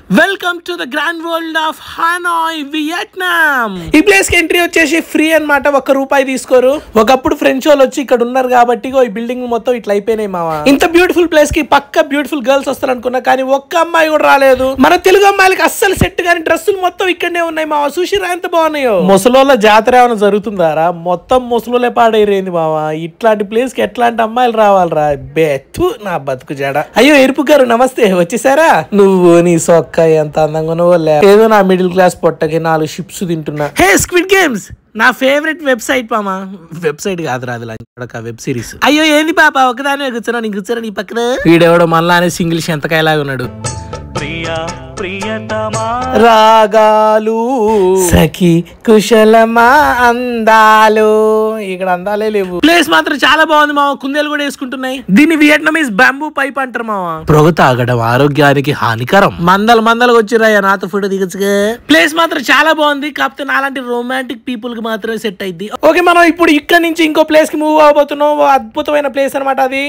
Welcome to the grand world of Hanoi Vietnam. ఈ place కి entry వచ్చేసి free అన్నమాట, ₹1 తీసుకోరు. ఒకప్పుడు ఫ్రెంచ్ వాళ్ళు వచ్చి ఇక్కడ ఉన్నారు కాబట్టి ఈ బిల్డింగ్ మొత్తం ఇట్లా అయిపోయినాయి మావా. ఇంత బ్యూటిఫుల్ ప్లేస్ కి పక్క బ్యూటిఫుల్ గర్ల్స్ వస్తారు అనుకున్నా, కానీ ఒక్క అమ్మాయి కూడా రాలేదు. మన తెలుగు అమ్మాయిలకి అస్సలు సెట్ కానీ డ్రెస్సులు మొత్తం ఇక్కడనే ఉన్నాయి మావా. చూసిరా ఎంత బాగున్నాయో. ముసలోళ్ళ జాతర ఏమైనా జరుగుతుందారా? మొత్తం ముసలోలే పాడైపోయింది మావా. ఇట్లాంటి ప్లేస్ కి ఎట్లాంటి అమ్మాయిలు రావాలరా? బెత్తు నా బతుకు జాడ. అయ్యో ఎరుపు గారు నమస్తే, వచ్చేసారా? నువ్వు నీ సొక్క ఎంత అందంగా ఏదో నా మిడిల్ క్లాస్ పొట్టకి 4 షిప్స్ తింటున్నా. హే స్క్విడ్ గేమ్స్ నా ఫేవరెట్ వెబ్సైట్ పామా. వెబ్సైట్ కాదురా, అది వెబ్ సిరీస్. అయ్యో ఏంది పాప ఒకదాని కూర్చున్నా, నీకు కూర్చోరా నీ పక్కన. వీడెవడో మళ్ళా అనే సింగిల్ ఎంతకాయలాగా ఉన్నాడు. రాగాలు సఖి కుశలమా అందాలు. ఇక్కడ అందాలే లేవు. ప్లేస్ మాత్రం చాలా బాగుంది మామ. కుందేలు కూడా వేసుకుంటున్నాయి. దీన్ని వియట్నామీస్ బ్యాంబూ పైప్ అంటారు మామ. పొగ తాగడం ఆరోగ్యానికి హానికరం. మందలు వచ్చిరాయా నాతో ఫోటో దిగచ్చుగా. ప్లేస్ మాత్రం చాలా బాగుంది, కాకపోతే నాలాంటి రొమాంటిక్ పీపుల్ కి మాత్రమే సెట్ అయింది. ఓకే, మనం ఇప్పుడు ఇక్కడ నుంచి ఇంకో ప్లేస్ కి మూవ్ అవబోతున్నాం. అద్భుతమైన ప్లేస్ అనమాట అది.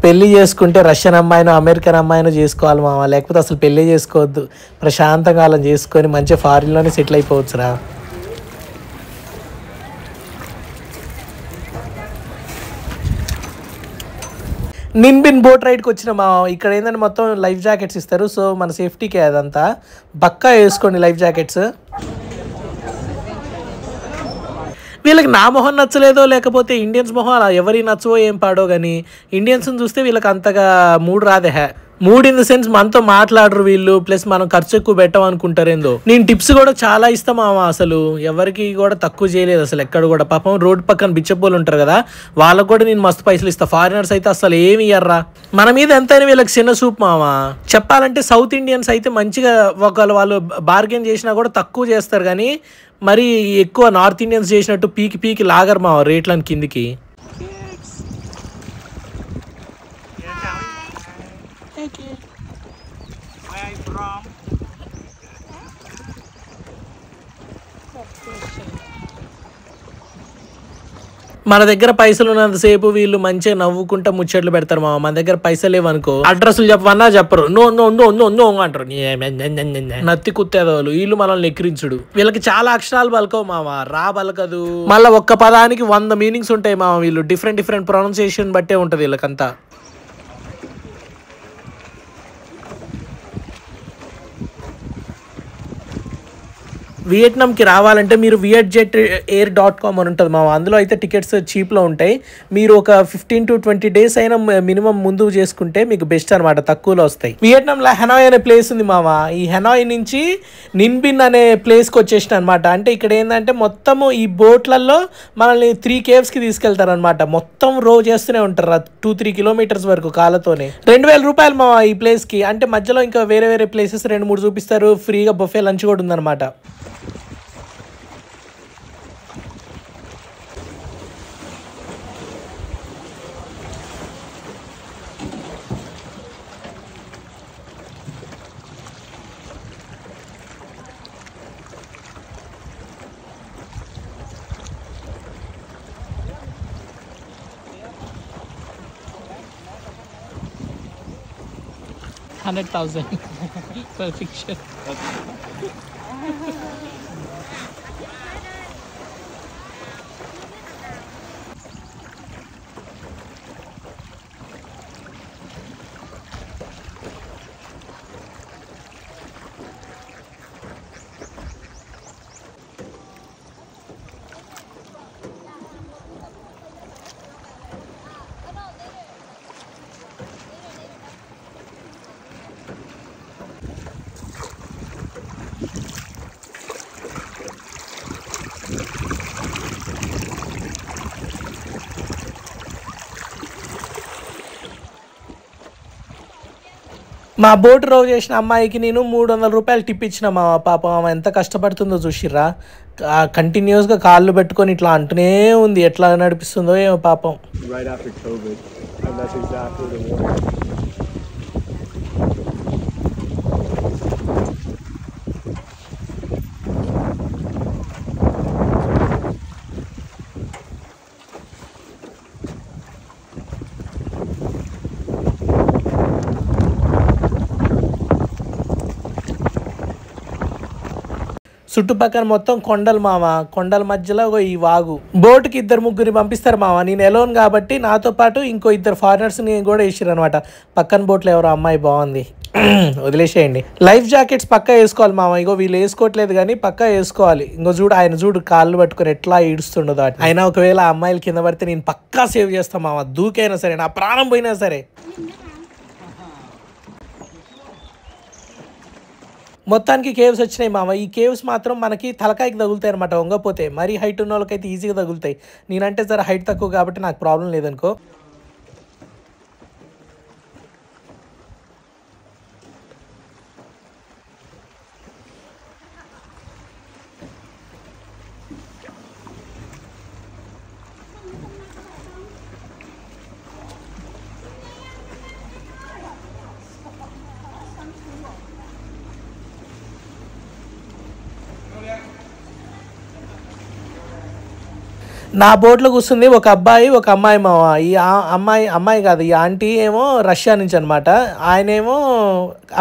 పెళ్లి చేసుకుంటే రష్యన్ అమ్మాయినో అమెరికన్ అమ్మాయినో చేసుకోవాలి మామ, లేకపోతే అసలు పెళ్లి చేసుకోవద్దు. ప్రశాంతంగా అలా చేసుకొని మంచిగా ఫారిన్లోనే సెటిల్ అయిపోవచ్చురా. నిన్బిన్ బోట్ రైడ్కి వచ్చిన మా ఇక్కడ ఏంటంటే మొత్తం లైఫ్ జాకెట్స్ ఇస్తారు. సో మన సేఫ్టీకే అదంతా. పక్కా వేసుకోండి లైఫ్ జాకెట్స్. వీళ్ళకి నా మొహం నచ్చలేదో లేకపోతే ఇండియన్స్ మొహం అలా ఎవరి నచ్చవో ఏం పాడో కానీ ఇండియన్స్ని చూస్తే వీళ్ళకి అంతగా మూడు రాదే. మూడ్ ఇన్ ద సెన్స్ మనతో మాట్లాడరు వీళ్ళు, ప్లస్ మనం ఖర్చు ఎక్కువ పెట్టమనుకుంటారేందో. నేను టిప్స్ కూడా చాలా ఇస్తామా, అసలు ఎవరికి కూడా తక్కువ చేయలేదు అసలు ఎక్కడ కూడా. పాపం రోడ్ పక్కన బిచ్చపోలు ఉంటారు కదా, వాళ్ళకు కూడా నేను మస్తు పైసలు ఇస్తా. ఫారినర్స్ అయితే అసలు ఏమి ఇయ్యర్రా. మన మీద ఎంతైనా వీళ్ళకి చిన్న సూప్ మావా. చెప్పాలంటే సౌత్ ఇండియన్స్ అయితే మంచిగా ఒకవేళ వాళ్ళు బార్గెన్ చేసినా కూడా తక్కువ చేస్తారు, కానీ మరి ఎక్కువ నార్త్ ఇండియన్స్ చేసినట్టు పీకి లాగరు మావా రేట్లను కిందికి. మన దగ్గర పైసలు ఉన్నంతసేపు వీళ్ళు మంచిగా నవ్వుకుంటా ముచ్చట్లు పెడతారు మామ. మన దగ్గర పైసలు లేవనుకో అడ్రస్లు చెప్పమన్నా చెప్పరు. No no no no no అంటారు. నత్తి కుత్తేదోళ్ళు వీళ్ళు మనల్ని ఎక్కిరించుడు. వీళ్ళకి చాలా అక్షరాలు పలకవు మామ, రా పలకదు. మళ్ళీ ఒక్క పదానికి 100 మీనింగ్స్ ఉంటాయి మామ. వీళ్ళు డిఫరెంట్ ప్రొనౌన్సియేషన్ బట్టే ఉంటది వీళ్ళకంతా. వియట్నాంకి రావాలంటే మీరు vietjetair.com అని ఉంటుంది మామ. అందులో అయితే టికెట్స్ చీప్లో ఉంటాయి. మీరు ఒక 15 to 20 డేస్ అయినా మినిమం ముందు చేసుకుంటే మీకు బెస్ట్ అనమాట, తక్కువలో వస్తాయి. వియట్నాంలో హనాయ్ అనే ప్లేస్ ఉంది మామ. ఈ హనాయ్ నుంచి నిన్బిన్ అనే ప్లేస్కి వచ్చేసిన అనమాట. అంటే ఇక్కడ ఏంటంటే మొత్తము ఈ బోట్లలో మనల్ని 3 caves తీసుకెళ్తారు అనమాట. మొత్తం రో చేస్తూనే ఉంటారు 2-3 కిలోమీటర్స్ వరకు కాళ్ళతోనే. ₹2000 మామ ఈ ప్లేస్కి. అంటే మధ్యలో ఇంకా వేరే ప్లేసెస్ 2-3 చూపిస్తారు. ఫ్రీగా బఫే లంచ్ కూడా ఉందన్నమాట. $100,000 per picture. మా బోట్ రోవ్ చేసిన అమ్మాయికి నేను $300 టిప్ ఇచ్చిన. మా పాపం ఆమె ఎంత కష్టపడుతుందో చూసిర్రా. కంటిన్యూస్గా కాళ్ళు పెట్టుకొని ఇట్లా అంటూనే ఉంది. ఎట్లా నడిపిస్తుందో ఏమో పాపం. చుట్టుపక్కల మొత్తం కొండలు మామ, కొండల మధ్యలో ఈ వాగు. బోటుకి 2-3 పంపిస్తారు మామ. నేను ఎలోన్ కాబట్టి నాతో పాటు ఇంకో 2 ఫారినర్స్ ని కూడా వేసారు అనమాట. పక్కన బోట్లో ఎవరో అమ్మాయి బాగుంది, వదిలేసేయండి. లైఫ్ జాకెట్స్ పక్కా వేసుకోవాలి మామ. ఇగో వీళ్ళు వేసుకోవట్లేదు కానీ పక్కా వేసుకోవాలి. ఇంకో చూడు, ఆయన చూడు కాళ్ళు పట్టుకుని ఎట్లా ఈడుస్తుండదు. అయినా ఒకవేళ ఆ అమ్మాయిలు కింద పడితే నేను పక్కా సేవ్ చేస్తాను మామ. దూకైనా సరే, నా ప్రాణం పోయినా సరే. మొత్తానికి కేవ్స్ వచ్చినాయి మామ. ఈ కేవ్స్ మాత్రం మనకి తలకాయకి తగులుతాయి అనమాట వంగపోతే. మరీ హైట్ ఉన్న వాళ్ళకైతే ఈజీగా తగులుతాయి. నేనంటే జర హైట్ తక్కువ కాబట్టి నాకు ప్రాబ్లం లేదనుకో. నా బోట్లో కూర్చుంది ఒక అబ్బాయి, ఒక అమ్మాయి మామ. ఈ అమ్మాయి కాదు, ఈ ఆంటీ ఏమో రష్యా నుంచి అనమాట, ఆయనేమో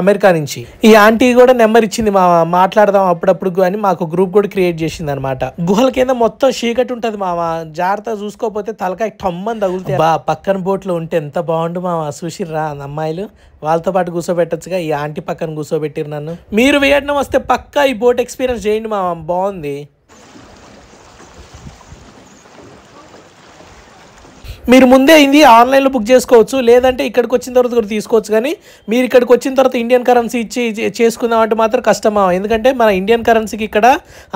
అమెరికా నుంచి. ఈ ఆంటీ కూడా నెంబర్ ఇచ్చింది మామ, మాట్లాడదాం అప్పుడప్పుడు అని. మాకు గ్రూప్ కూడా క్రియేట్ చేసింది అనమాట. గుహల కింద మొత్తం చీకటి ఉంటుంది మామ. జాగ్రత్త చూసుకోకపోతే తలకాయ టమ్మని తగులుతాయి. పక్కన బోట్లో ఉంటే ఎంత బాగుండు మామ. చూసిర్రా అమ్మాయిలు, వాళ్ళతో పాటు కూర్చోబెట్టచ్చుగా. ఈ ఆంటీ పక్కన కూర్చోబెట్టిరు నన్ను. మీరు వియట్నాం వస్తే పక్కా ఈ బోట్ ఎక్స్పీరియన్స్ చేయండి మామ, బాగుంది. మీరు ముందే ఇది ఆన్లైన్లో బుక్ చేసుకోవచ్చు, లేదంటే ఇక్కడికి వచ్చిన తర్వాత కూడా తీసుకోవచ్చు. కానీ మీరు ఇక్కడికి వచ్చిన తర్వాత ఇండియన్ కరెన్సీ ఇచ్చి చేసుకుందామంటే మాత్రం కష్టమా. ఎందుకంటే మన ఇండియన్ కరెన్సీకి ఇక్కడ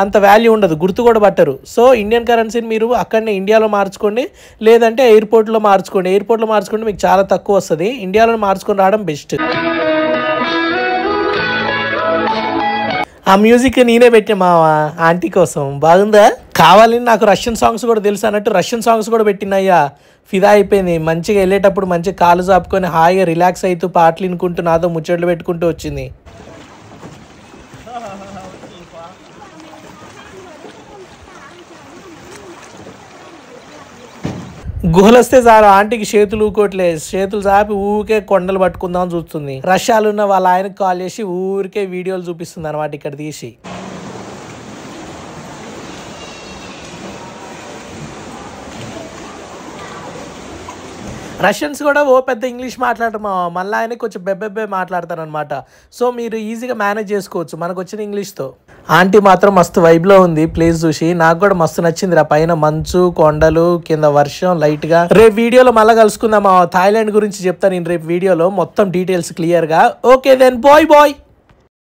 అంత వాల్యూ ఉండదు, గుర్తు కూడా పట్టరు. సో ఇండియన్ కరెన్సీని మీరు అక్కడనే ఇండియాలో మార్చుకోండి, లేదంటే ఎయిర్పోర్ట్లో మార్చుకోండి. ఎయిర్పోర్ట్లో మార్చుకుంటే మీకు చాలా తక్కువ వస్తుంది. ఇండియాలో మార్చుకొని రావడం బెస్ట్. ఆ మ్యూజిక్ నేనే పెట్టా మా ఆంటీ కోసం, బాగుందా. కావాలని నాకు రష్యన్ సాంగ్స్ కూడా తెలుసు అన్నట్టు రష్యన్ సాంగ్స్ కూడా పెట్టినయ్యా. ఫిదా అయిపోయింది. మంచిగా వెళ్ళేటప్పుడు మంచిగా కాలు చాపుకొని హాయిగా రిలాక్స్ అవుతూ పాటలు వినుకుంటూ నాతో ముచ్చట్లు పెట్టుకుంటూ వచ్చింది. గుహలు వస్తే చాలు ఆంటీకి చేతులు ఊకోట్లేదు, చేతులు చాపి ఊరికే కొండలు పట్టుకుందామని చూస్తుంది. రష్యాలో ఉన్న వాళ్ళ ఆయనకు కాల్ చేసి ఊరికే వీడియోలు చూపిస్తుంది అనమాట ఇక్కడ తీసి. రష్యన్స్ కూడా ఓ పెద్ద ఇంగ్లీష్ మాట్లాడటం, మళ్ళీ ఆయన కొంచెం బెబ్బెబ్బే మాట్లాడతారు అనమాట. సో మీరు ఈజీగా మేనేజ్ చేసుకోవచ్చు మనకు వచ్చిన ఇంగ్లీష్తో. ఆంటీ మాత్రం మస్తు వైబ్లో ఉంది ప్లేస్ చూసి. నాకు కూడా మస్తు నచ్చింది. పైన మంచు, కొండలు, కింద వర్షం లైట్గా. రేపు వీడియోలో మళ్ళీ కలుసుకుందాం. థాయిలాండ్ గురించి చెప్తాను నేను రేపు వీడియోలో మొత్తం డీటెయిల్స్ క్లియర్గా. Okay then, bye bye.